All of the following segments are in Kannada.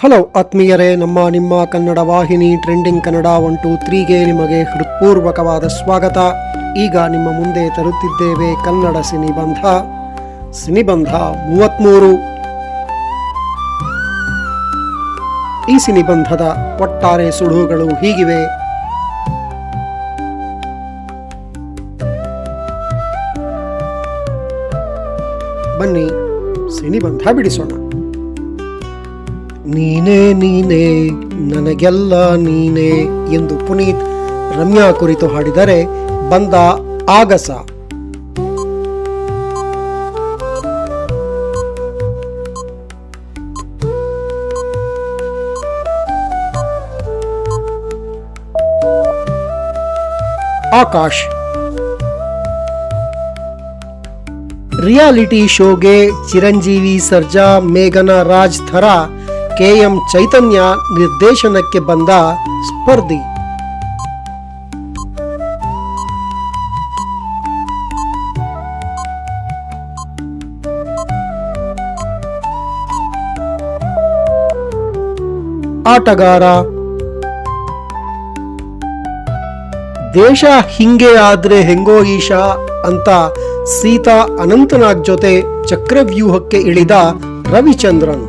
ಹಲೋ ಆತ್ಮೀಯರೇ, ನಿಮ್ಮ ಕನ್ನಡ ವಾಹಿನಿ ಟ್ರೆಂಡಿಂಗ್ ಕನ್ನಡ 123ಗೆ ನಿಮಗೆ ಹೃತ್ಪೂರ್ವಕವಾದ ಸ್ವಾಗತ. ಈಗ ನಿಮ್ಮ ಮುಂದೆ ತರುತ್ತಿದ್ದೇವೆ ಕನ್ನಡ ಸಿನಿಬಂಧ 33. ಈ ಸಿನಿಬಂಧದ ಒಟ್ಟಾರೆ ಸುಳುಹುಗಳು ಹೀಗಿವೆ. ಬನ್ನಿ ಸಿನಿಬಂಧ ಬಿಡಿಸೋಣ. ನೀನೇ ನೀನೇ ನನಗೆಲ್ಲ ನೀನೇ ಎಂದು ಪುನೀತ್ ರಮ್ಯಾ ಕುರಿತು ಹಾಡಿದರೆ ಬಂದ ಆಗಸ. ಆಕಾಶ್ ರಿಯಾಲಿಟಿ ಶೋಗೆ ಚಿರಂಜೀವಿ ಸರ್ಜಾ ಮೇಘನ ರಾಜ್ ಥರ KM ಚೈತನ್ಯ ನಿರ್ದೇಶನಕ್ಕೆ ಬಂದ ಸ್ಪರ್ಧಿ. ಆಟಗಾರ ದೇಶ ಹಿಂಗೆ ಆದ್ರೆ ಹೆಂಗೋ ಈಶಾ ಅಂತ ಸೀತಾ ಅನಂತನಾಗ್ ಜೊತೆ ಚಕ್ರವ್ಯೂಹಕ್ಕೆ ಇಳಿದ ರವಿಚಂದ್ರನ್.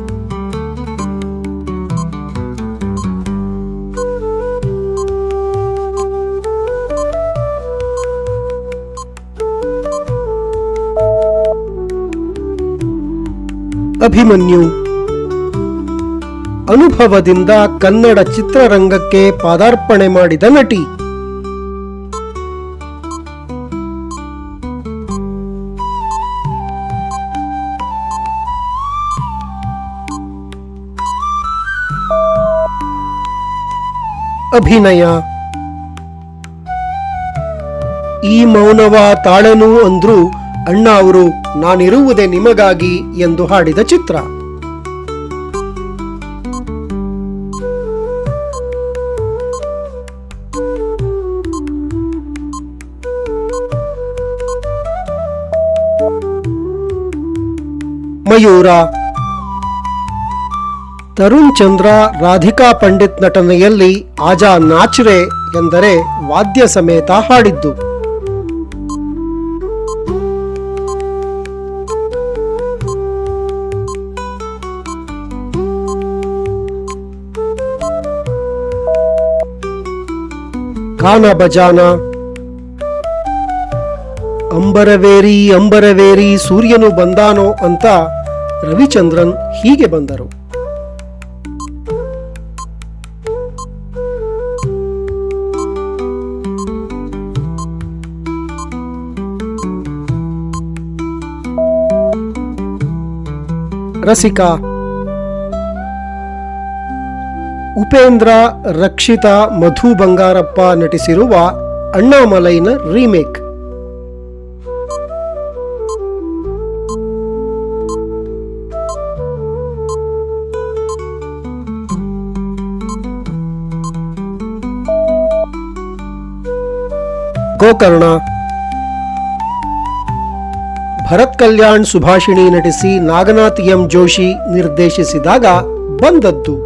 ಅಭಿಮನ್ಯು ಅನುಭವದಿಂದ ಕನ್ನಡ ಚಿತ್ರರಂಗಕ್ಕೆ ಪಾದಾರ್ಪಣೆ ಮಾಡಿದ ನಟಿ. ಅಭಿನಯ ಈ ಮೌನವ ತಾಳೆನು ಅಂದ್ರು ಅಣ್ಣ ಅವರು ನಾನಿರುವುದೇ ನಿಮಗಾಗಿ ಎಂದು ಹಾಡಿದ ಚಿತ್ರ. ಮಯೂರ ತರುಣ್ ಚಂದ್ರ ರಾಧಿಕಾ ಪಂಡಿತ್ ನಟನೆಯಲ್ಲಿ ಆಜಾ ನಾಚ್ರೆ ಎಂದರೆ ವಾದ್ಯ ಸಮೇತ ಹಾಡಿದ್ದು. ಗಾನ ಬಜಾನ ಅಂಬರವೇರಿ ಅಂಬರವೇರಿ ಸೂರ್ಯನು ಬಂದಾನೋ ಅಂತ ರವಿಚಂದ್ರನ್ ಹೀಗೆ ಬಂದರು. ರಸಿಕಾ ಉಪೇಂದ್ರ, ರಕ್ಷಿತಾ, ಮಧು ಬಂಗಾರಪ್ಪ ನಟಿಸಿರುವ ಅಣ್ಣಾಮಲೈನ ರೀಮೇಕ್. ಗೋಕರ್ಣ ಭರತ್ ಕಲ್ಯಾಣ್ ಸುಭಾಷಿಣಿ ನಟಿಸಿ ನಾಗನಾಥ್ ಎಂ ಜೋಶಿ ನಿರ್ದೇಶಿಸಿದಾಗ ಬಂದದ್ದು.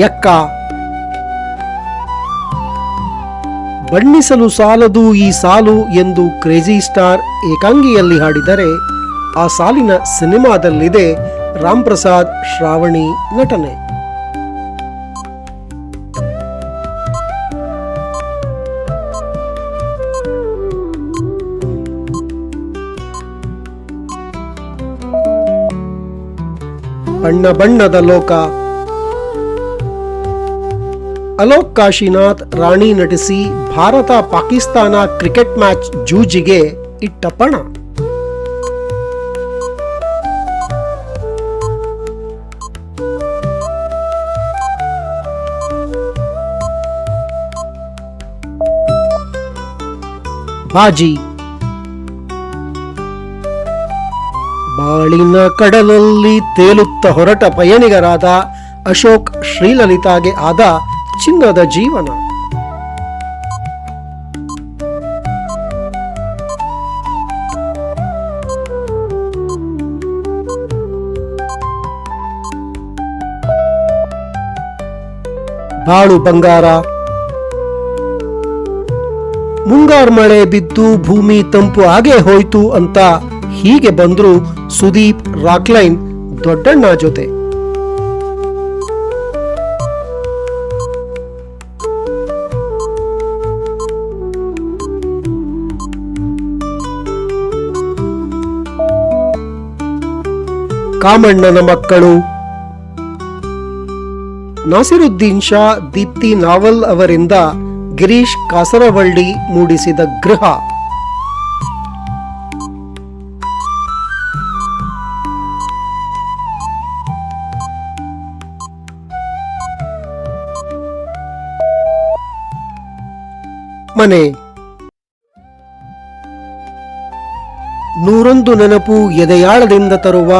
ಯಕ್ಕ ಬಣ್ಣಿಸಲು ಸಾಲದು ಈ ಸಾಲು ಎಂದು ಕ್ರೇಜಿ ಸ್ಟಾರ್ ಏಕಾಂಗಿಯಲ್ಲಿ ಹಾಡಿದರೆ ಆ ಸಾಲಿನ ಸಿನಿಮಾದಲ್ಲಿದೆ ರಾಮ್ ಪ್ರಸಾದ್ ಶ್ರಾವಣಿ ನಟನೆ. ಬಣ್ಣ ಬಣ್ಣದ ಲೋಕ ಅಲೋಕ್ ಕಾಶಿನಾಥ್ ರಾಣಿ ನಟಿಸಿ ಭಾರತ ಪಾಕಿಸ್ತಾನ ಕ್ರಿಕೆಟ್ ಮ್ಯಾಚ್ ಜೂಜಿಗೆ ಇಟ್ಟ ಪಣ. ಬಾಜಿ ಬಾಳಿನ ಕಡಲಲ್ಲಿ ತೇಲುತ್ತ ಹೊರಟ ಪಯಣಿಗರಾದ ಅಶೋಕ್ ಶ್ರೀಲಲಿತಾಗೆ ಆದ ಚಿನ್ನದ ಜೀವನ. ಬಾಳು ಬಂಗಾರ. ಮುಂಗಾರು ಮಳೆ ಬಿದ್ದು ಭೂಮಿ ತಂಪು ಆಗೇ ಹೋಯ್ತು ಅಂತ ಹೀಗೆ ಬಂದ್ರು ಸುದೀಪ್ ರಾಕ್ಲೈನ್ ದೊಡ್ಡಣ್ಣ ಜೊತೆ. ಕಾಮಣ್ಣನ ಮಕ್ಕಳು. ನಾಸಿರುದ್ದೀನ್ ಶಾ ದೀಪ್ತಿ ನಾವಲ್ ಅವರಿಂದ ಗಿರೀಶ್ ಕಾಸರವಳ್ಳಿ ಮೂಡಿಸಿದ ಗೃಹ. ಮನೆ. 101 ನೆನಪು ಎದೆಯಾಳದಿಂದ ತರುವ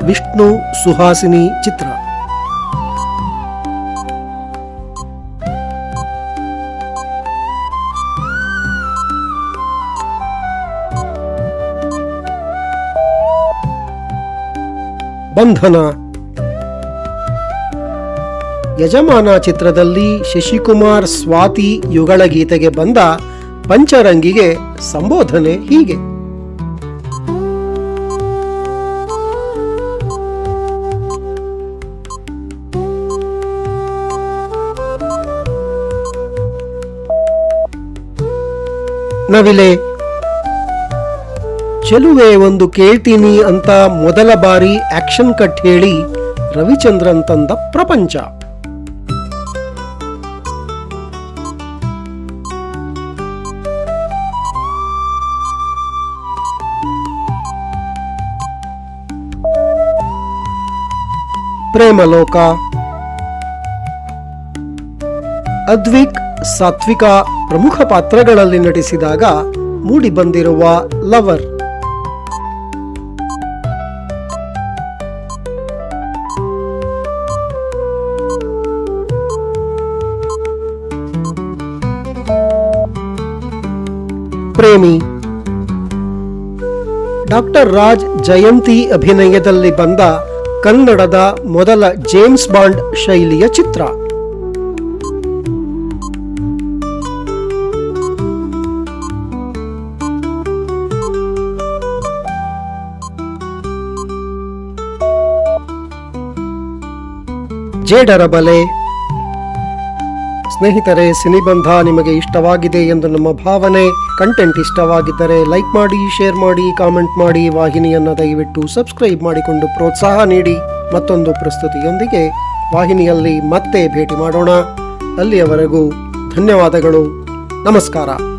ವಿಷ್ಣು ಸುಹಾಸಿನಿ ಚಿತ್ರ. ಬಂಧನ. ಯಜಮಾನ ಚಿತ್ರದಲ್ಲಿ ಶಶಿಕುಮಾರ್ ಸ್ವಾತಿ ಯುಗಳ ಗೀತೆಗೆ ಬಂದ ಪಂಚರಂಗಿಗೆ ಸಂಬೋಧನೆ ಹೀಗೆ. ನವಿಲೆ. ಚೆಲುವೆ ಒಂದು ಕೇಳ್ತೀನಿ ಅಂತ ಮೊದಲ ಬಾರಿ ಆಕ್ಷನ್ ಕಟ್ ಹೇಳಿ ರವಿಚಂದ್ರನ್ ತಂದ ಪ್ರಪಂಚ. ಪ್ರೇಮಲೋಕ. ಅದ್ವಿಕ್ ಸಾತ್ವಿಕಾ ಪ್ರಮುಖ ಪಾತ್ರಗಳಲ್ಲಿ ನಟಿಸಿದಾಗ ಮೂಡಿ ಬಂದಿರುವ ಲವರ್. ಪ್ರೇಮಿ. ಡಾಕ್ಟರ್ ರಾಜ್ ಜಯಂತಿ ಅಭಿನಯದಲ್ಲಿ ಬಂದ ಕನ್ನಡದ ಮೊದಲ ಜೇಮ್ಸ್ ಬಾಂಡ್ ಶೈಲಿಯ ಚಿತ್ರ. ಜೇಡರ ಬಲೆ. ಸ್ನೇಹಿತರೆ, ಸಿನಿಬಂಧ ನಿಮಗೆ ಇಷ್ಟವಾಗಿದೆ ಎಂದು ನಮ್ಮ ಭಾವನೆ. ಕಂಟೆಂಟ್ ಇಷ್ಟವಾಗಿದ್ದರೆ ಲೈಕ್ ಮಾಡಿ, ಶೇರ್ ಮಾಡಿ, ಕಾಮೆಂಟ್ ಮಾಡಿ. ವಾಹಿನಿಯನ್ನು ದಯವಿಟ್ಟು ಸಬ್ಸ್ಕ್ರೈಬ್ ಮಾಡಿಕೊಂಡು ಪ್ರೋತ್ಸಾಹ ನೀಡಿ. ಮತ್ತೊಂದು ಪ್ರಸ್ತುತಿಯೊಂದಿಗೆ ವಾಹಿನಿಯಲ್ಲಿ ಮತ್ತೆ ಭೇಟಿ ಮಾಡೋಣ. ಅಲ್ಲಿಯವರೆಗೂ ಧನ್ಯವಾದಗಳು. ನಮಸ್ಕಾರ.